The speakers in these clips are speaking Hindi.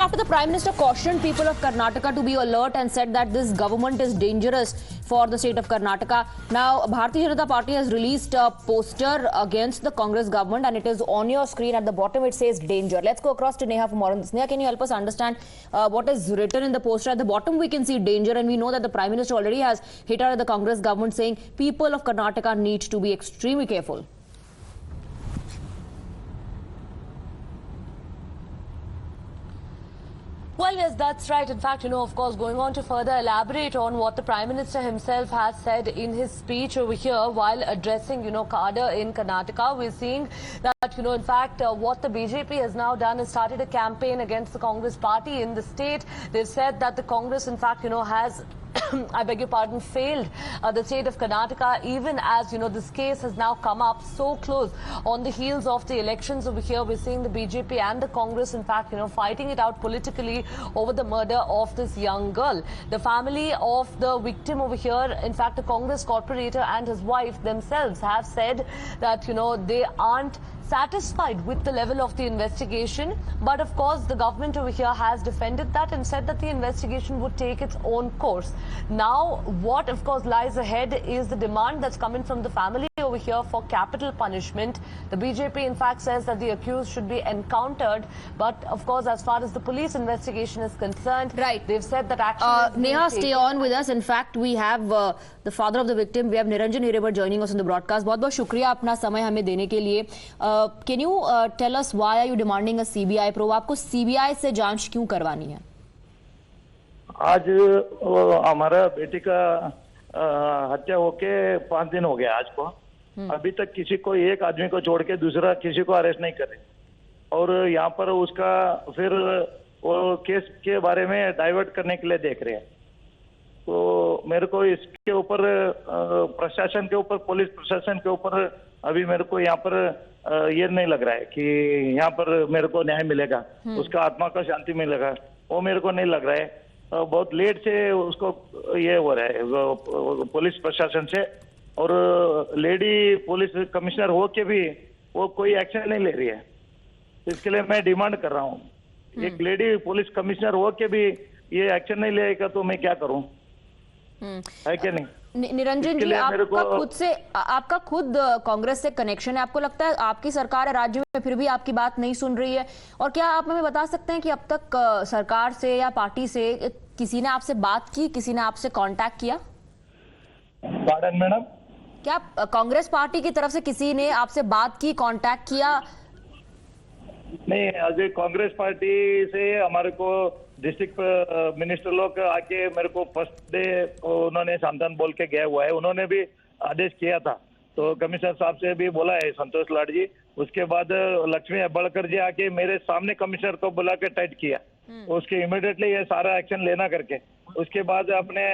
After the Prime Minister cautioned people of Karnataka to be alert and said that this government is dangerous for the state of Karnataka. Now, Bharatiya Janata Party has released a poster against the Congress government and it is on your screen. At the bottom it says danger. Let's go across to Neha for more on this. Neha, can you help us understand what is written in the poster? At the bottom we can see danger, and we know that the Prime Minister already has hit out at the Congress government saying people of Karnataka need to be extremely careful. Well, yes, that's right. In fact, of course, going on to further elaborate on what the Prime Minister himself has said in his speech over here while addressing, cadre in Karnataka, we're seeing that, in fact, what the BJP has now done is started a campaign against the Congress party in the state. They've said that the Congress, in fact, has I beg your pardon, failed the state of Karnataka, even as, this case has now come up so close on the heels of the elections over here. We're seeing the BJP and the Congress, in fact, fighting it out politically over the murder of this young girl. The family of the victim over here, in fact, the Congress corporator and his wife themselves have said that, they aren't satisfied with the level of the investigation. But of course, the government over here has defended that and said that the investigation would take its own course. Now, what of course lies ahead is the demand that's coming from the family over here for capital punishment. The BJP in fact says that the accused should be encountered, but of course, as far as the police investigation is concerned, right, they've said that action Neha, stay on with us. In fact, we have the father of the victim. We have Niranjan Hirebar joining us on the broadcast. बहुत-बहुत शुक्रिया अपना समय हमें देने के लिए. Can you tell us why are you demanding a CBI probe? आपको CBI से जांच क्यों करवानी है? आज हमारा बेटी का हत्या होके 5 दिन हो गया आज को. अभी तक किसी को, एक आदमी को छोड़ के दूसरा किसी को अरेस्ट नहीं कर रहे, और यहाँ पर उसका फिर वो केस के बारे में डाइवर्ट करने के लिए देख रहे हैं. तो मेरे को इसके ऊपर प्रशासन के ऊपर, पुलिस प्रशासन के ऊपर अभी मेरे को यहाँ पर ये नहीं लग रहा है कि यहाँ पर मेरे को न्याय मिलेगा, उसका आत्मा का शांति मिलेगा, वो मेरे को नहीं लग रहा है. बहुत लेट से उसको ये हो रहा है पुलिस प्रशासन से, और लेडी पुलिस कमिश्नर हो के भी वो कोई एक्शन नहीं ले रही है. इसके लिए मैं डिमांड कर रहा हूँ, एक लेडी पुलिस कमिश्नर हो के भी ये एक्शन नहीं लेगा तो मैं क्या करूँ, है कि नहीं? निरंजन जी, आपका खुद कांग्रेस से कनेक्शन है. आपको लगता है आपकी सरकार है राज्य में, फिर भी आपकी बात नहीं सुन रही है? और क्या आप हमें बता सकते हैं कि अब तक सरकार से या पार्टी से किसी ने आपसे बात की, किसी ने आपसे कांटेक्ट किया? पार्डन मैडम, क्या कांग्रेस पार्टी की तरफ से किसी ने आपसे बात की, कांटेक्ट किया? नहीं, अजय कांग्रेस पार्टी से हमारे को डिस्ट्रिक्ट मिनिस्टर लोग आके मेरे को फर्स्ट डे उन्होंने समाधान बोल के गया हुआ है. उन्होंने भी आदेश किया था, तो कमिश्नर साहब से भी बोला है संतोष लाड जी. उसके बाद लक्ष्मी हेब्बाळकर जी आके मेरे सामने कमिश्नर को बुला के टाइट किया, उसके इमीडिएटली ये सारा एक्शन लेना करके. उसके बाद अपने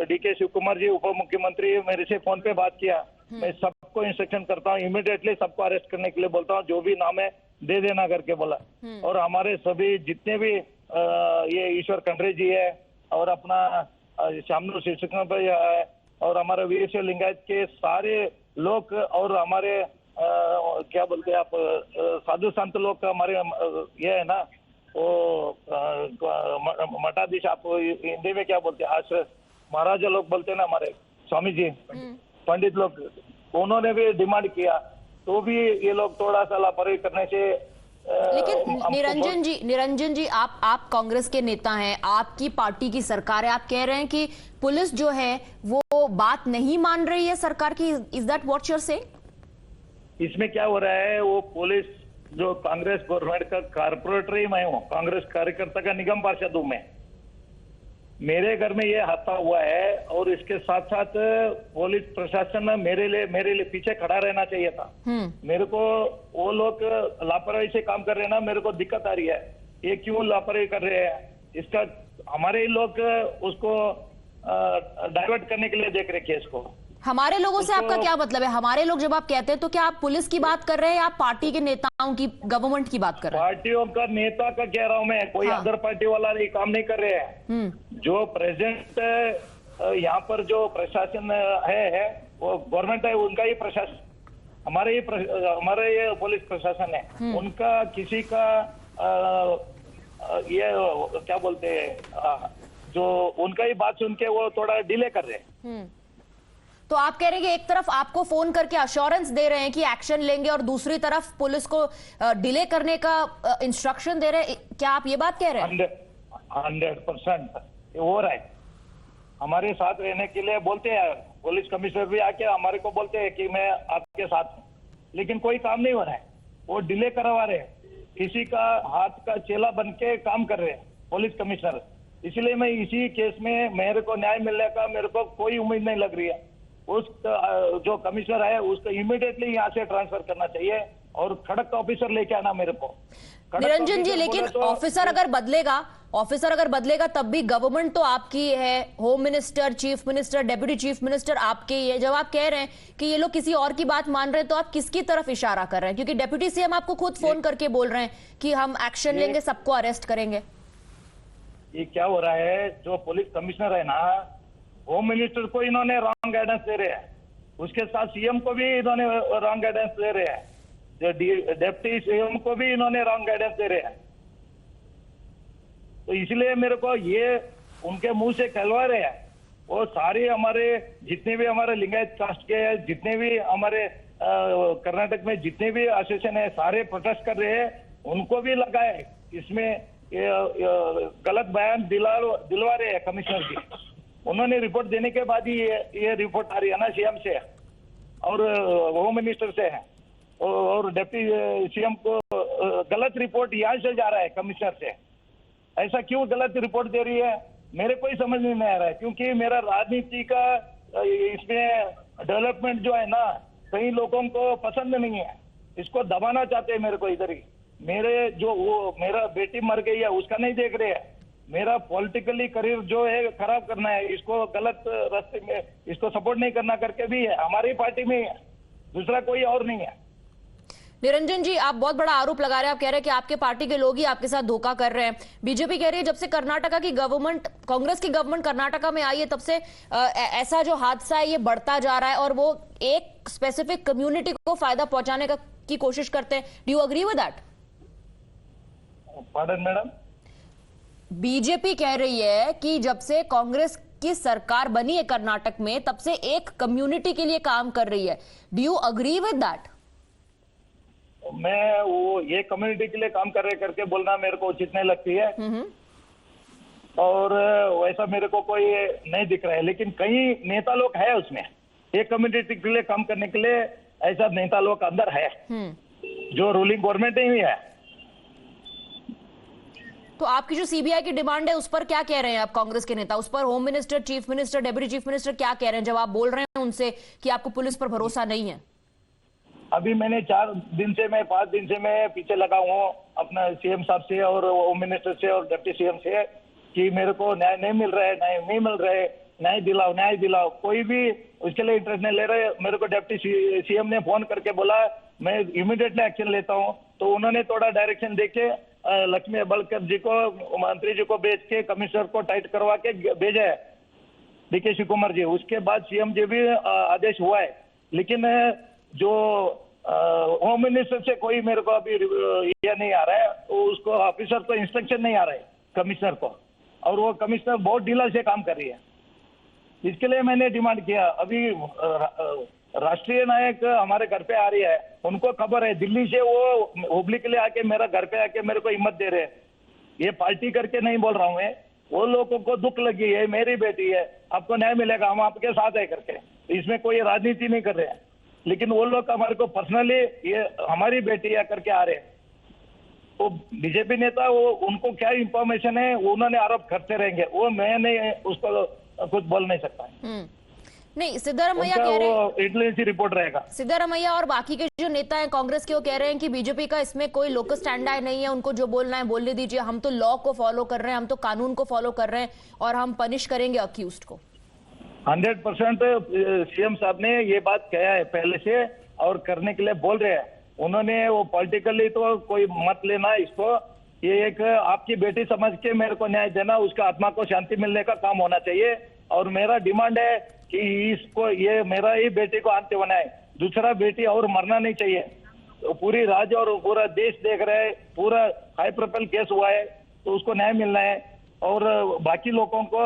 डीके शिव कुमार जी उप मुख्यमंत्री मेरे से फोन पे बात किया. मैं सबको इंस्ट्रक्शन करता हूँ, इमीडिएटली सबको अरेस्ट करने के लिए बोलता हूँ, जो भी नाम है दे देना करके बोला. और हमारे सभी जितने भी ये ईश्वर खंडरे जी है, और अपना शामनूर शिवशंकर भाई है, और हमारे वीर लिंगायत के सारे लोग, और हमारे क्या बोलते हैं आप, साधु संत लोग का हमारे ये है ना, वो मठाधीश, आप हिंदी में क्या बोलते हैं, आश्रय महाराजा लोग बोलते हैं ना, हमारे स्वामी जी, पंडित लोग, उन्होंने भी डिमांड किया, तो भी ये लोग थोड़ा सा लापरवाही करने से. लेकिन निरंजन जी, आप कांग्रेस के नेता हैं, आपकी पार्टी की सरकार है, आप कह रहे हैं कि पुलिस जो है वो बात नहीं मान रही है सरकार की. Is that what you are saying? इसमें क्या हो रहा है, वो पुलिस जो कांग्रेस गवर्नमेंट का कारपोरेटर ही मैं हूँ, कांग्रेस कार्यकर्ता का निगम पार्षद हूँ मैं. मेरे घर में ये हादसा हुआ है, और इसके साथ साथ पुलिस प्रशासन मेरे लिए पीछे खड़ा रहना चाहिए था. मेरे को वो लोग लापरवाही से काम कर रहे हैं ना, मेरे को दिक्कत आ रही है. ये क्यों लापरवाही कर रहे हैं, इसका हमारे ही लोग उसको डाइवर्ट करने के लिए देख रहे केस को. हमारे लोगों से आपका क्या मतलब है? हमारे लोग जब आप कहते हैं तो क्या आप पुलिस की बात कर रहे हैं या आप पार्टी के नेताओं की, गवर्नमेंट की बात कर रहे हैं? पार्टियों का नेता का कह रहा हूं मैं, कोई अदर पार्टी वाला ये काम नहीं कर रहे हैं. जो प्रेजेंट यहाँ पर जो प्रशासन है वो गवर्नमेंट है, उनका ही प्रशासन, हमारे ये पुलिस प्रशासन है, उनका किसी का ये क्या बोलते हैं, जो उनका ही बात सुन के वो थोड़ा डिले कर रहे हैं। तो आप कह रहे हैं कि एक तरफ आपको फोन करके अश्योरेंस दे रहे हैं कि एक्शन लेंगे और दूसरी तरफ पुलिस को डिले करने का इंस्ट्रक्शन दे रहे हैं, क्या आप ये बात कह रहे हैं? 100% हो रहा है। हमारे साथ रहने के लिए बोलते हैं, पुलिस कमिश्नर भी आके हमारे को बोलते हैं कि मैं आपके साथ हूँ, लेकिन कोई काम नहीं हो रहा है। वो डिले करवा रहे हैं, किसी का हाथ का चेला बन के काम कर रहे हैं पुलिस कमिश्नर। इसलिए मैं इसी केस में मेरे को न्याय मिलने का मेरे को कोई उम्मीद नहीं लग रही है। उस जो कमिश्नर है उसको इमीडिएटली यहाँ से ट्रांसफर करना चाहिए और खड़क ऑफिसर लेके आना मेरे को। निरंजन जी, लेकिन ऑफिसर अगर बदलेगा तब भी गवर्नमेंट तो आपकी है, home minister, chief minister, deputy chief minister आपके ही है। जब आप कह रहे हैं कि ये लोग किसी और की बात मान रहे हैं तो आप किसकी तरफ इशारा कर रहे हैं? क्योंकि डेप्यूटी सीएम आपको खुद फोन करके बोल रहे हैं कि हम एक्शन लेंगे, सबको अरेस्ट करेंगे। ये क्या हो रहा है, जो पुलिस कमिश्नर है ना, होम मिनिस्टर को इन्होंने रॉन्ग गाइडेंस दे रहे हैं, उसके साथ सीएम को भी इन्होंने रॉन्ग गाइडेंस दे रहे हैं, जो डिप्टी सीएम को भी इन्होंने रॉन्ग गाइडेंस दे रहे हैं। तो इसलिए मेरे को ये उनके मुंह से कहलवा रहे हैं। वो सारे हमारे जितने भी हमारे लिंगायत कास्ट के हैं, जितने भी हमारे कर्नाटक में जितने भी एसोसिएशन है, सारे प्रोटेस्ट कर रहे हैं। उनको भी लगा है इसमें गलत बयान दिलवा रहे हैं कमिश्नर जी। उन्होंने रिपोर्ट देने के बाद ही ये रिपोर्ट आ रही है ना सीएम से और होम मिनिस्टर से है, और डिप्टी सीएम को गलत रिपोर्ट यहाँ से जा रहा है कमिश्नर से। ऐसा क्यों गलत रिपोर्ट दे रही है मेरे कोई समझ में नहीं आ रहा है, क्योंकि मेरा राजनीति का इसमें डेवलपमेंट जो है ना, कई लोगों को पसंद नहीं है, इसको दबाना चाहते हैं मेरे को इधर ही। मेरे जो वो मेरा बेटी मर गई है उसका नहीं देख रहे हैं, मेरा पॉलिटिकली करियर जो है खराब करना है, इसको गलत रास्ते में इसको सपोर्ट नहीं करना करके भी है, हमारी पार्टी में है, दूसरा कोई और नहीं है। निरंजन जी, आप बहुत बड़ा आरोप लगा रहे हैं। आप कह रहे हैं कि आपके पार्टी के लोग ही आपके साथ धोखा कर रहे हैं। बीजेपी कह रही है जब से कर्नाटका की गवर्नमेंट, कांग्रेस की गवर्नमेंट कर्नाटका में आई है, तब से ऐसा जो हादसा है ये बढ़ता जा रहा है और वो एक स्पेसिफिक कम्युनिटी को फायदा पहुंचाने की कोशिश करते हैं। Do you agree with that? Pardon madam, BJP कह रही है कि जब से कांग्रेस की सरकार बनी है कर्नाटक में, तब से एक कम्युनिटी के लिए काम कर रही है। Do you agree with that? मैं वो ये कम्युनिटी के लिए काम कर रहे करके बोलना मेरे को उचित नहीं लगती है, और वैसा मेरे को कोई नहीं दिख रहा है। लेकिन कई नेता लोग है उसमें, एक कम्युनिटी के लिए काम करने के लिए ऐसा नेता लोग अंदर है जो रूलिंग गवर्नमेंट ही है। तो आपकी जो सीबीआई की डिमांड है उस पर क्या कह रहे हैं आप कांग्रेस के नेता? उस पर home minister, chief minister, deputy chief minister क्या कह रहे हैं जब आप बोल रहे हैं उनसे कि आपको पुलिस पर भरोसा नहीं है? अभी मैंने 5 दिन से मैं पीछे लगा हूँ अपना सीएम साहब से और होम मिनिस्टर से और डिप्टी सीएम से कि मेरे को न्याय नहीं मिल रहा है, न्याय दिलाओ। कोई भी उसके लिए इंटरेस्ट नहीं ले रहे। मेरे को डिप्टी सीएम ने फोन करके बोला मैं इमीडिएटली एक्शन लेता हूँ, तो उन्होंने थोड़ा डायरेक्शन देके लक्ष्मी हेब्बाळकर जी को, मंत्री जी को भेज के कमिश्नर को टाइट करवा के भेजा है, डीके शिव कुमार जी। उसके बाद सीएम जी भी आदेश हुआ है, लेकिन जो होम मिनिस्टर से कोई मेरे को अभी ये नहीं आ रहा है, तो उसको ऑफिसर को इंस्ट्रक्शन नहीं आ रहा है कमिश्नर को, और वो कमिश्नर बहुत ढीला से काम कर रही है। इसके लिए मैंने डिमांड किया। अभी राष्ट्रीय नायक हमारे घर पे आ रही है, उनको खबर है, दिल्ली से वो हुबली के लिए आके मेरा घर पे आके मेरे को हिम्मत दे रहे हैं। ये पार्टी करके नहीं बोल रहा हूँ मैं, वो लोगों को दुख लगी है, मेरी बेटी है, आपको न्याय मिलेगा, हम आपके साथ है करके। इसमें कोई राजनीति नहीं कर रहे हैं, लेकिन वो लोग हमारे को पर्सनली ये हमारी बेटी है करके आ रहे हैं। वो बीजेपी नेता, वो उनको क्या इंफॉर्मेशन है वो उन्होंने आरोप करते रहेंगे, वो मैं नहीं उसको कुछ बोल नहीं सकता। नहीं, सिद्धारमैया कह रहे हैं, इंटेलिजेंस रिपोर्ट रहेगा। सिद्धारमैया और बाकी के जो नेता हैं कांग्रेस के, वो कह रहे हैं कि बीजेपी का इसमें कोई लोकल स्टैंड नहीं है, उनको जो बोलना है बोलने दीजिए, हम तो लॉ को फॉलो कर रहे हैं, हम तो कानून को फॉलो कर रहे हैं और हम पनिश करेंगे अक्यूज्ड को। 100% सीएम साहब ने ये बात कहा है पहले से और करने के लिए बोल रहे हैं। उन्होंने वो पॉलिटिकली तो कोई मत लेना इसको, ये एक आपकी बेटी समझ के मेरे को न्याय देना, उसका आत्मा को शांति मिलने का काम होना चाहिए। और मेरा डिमांड है कि इसको, ये मेरा ही बेटी को अंत बनाए, दूसरा बेटी और मरना नहीं चाहिए। तो पूरी राज्य और पूरा देश देख रहे हैं, पूरा हाई प्रोफाइल केस हुआ है, तो उसको न्याय मिलना है और बाकी लोगों को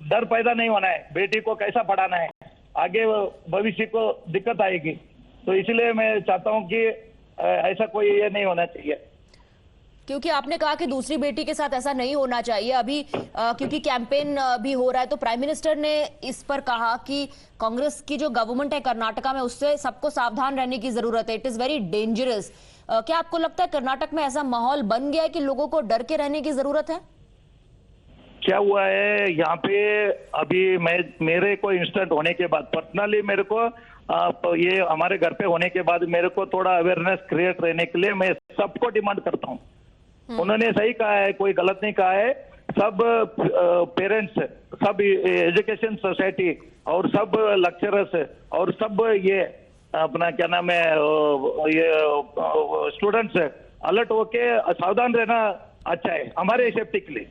डर पैदा नहीं होना है, बेटी को कैसा पढ़ाना है, आगे भविष्य को दिक्कत आएगी। तो इसलिए मैं चाहता हूं कि ऐसा कोई ये नहीं होना चाहिए। क्योंकि आपने कहा कि दूसरी बेटी के साथ ऐसा नहीं होना चाहिए अभी, क्योंकि कैंपेन भी हो रहा है, तो प्राइम मिनिस्टर ने इस पर कहा कि कांग्रेस की जो गवर्नमेंट है कर्नाटका में, उससे सबको सावधान रहने की जरूरत है, इट इज वेरी डेंजरस। क्या आपको लगता है कर्नाटक में ऐसा माहौल बन गया है कि लोगों को डर के रहने की जरूरत है? क्या हुआ है यहाँ पे, अभी मेरे को इंसिडेंट होने के बाद पर्सनली मेरे को ये हमारे घर पे होने के बाद मेरे को थोड़ा अवेयरनेस क्रिएट रहने के लिए मैं सबको डिमांड करता हूँ। उन्होंने सही कहा है, कोई गलत नहीं कहा है। सब पेरेंट्स, सब एजुकेशन सोसाइटी और सब लेक्चरर्स और सब ये अपना क्या नाम है ये स्टूडेंट्स अलर्ट होके सावधान रहना अच्छा है हमारे सेफ्टी के लिए।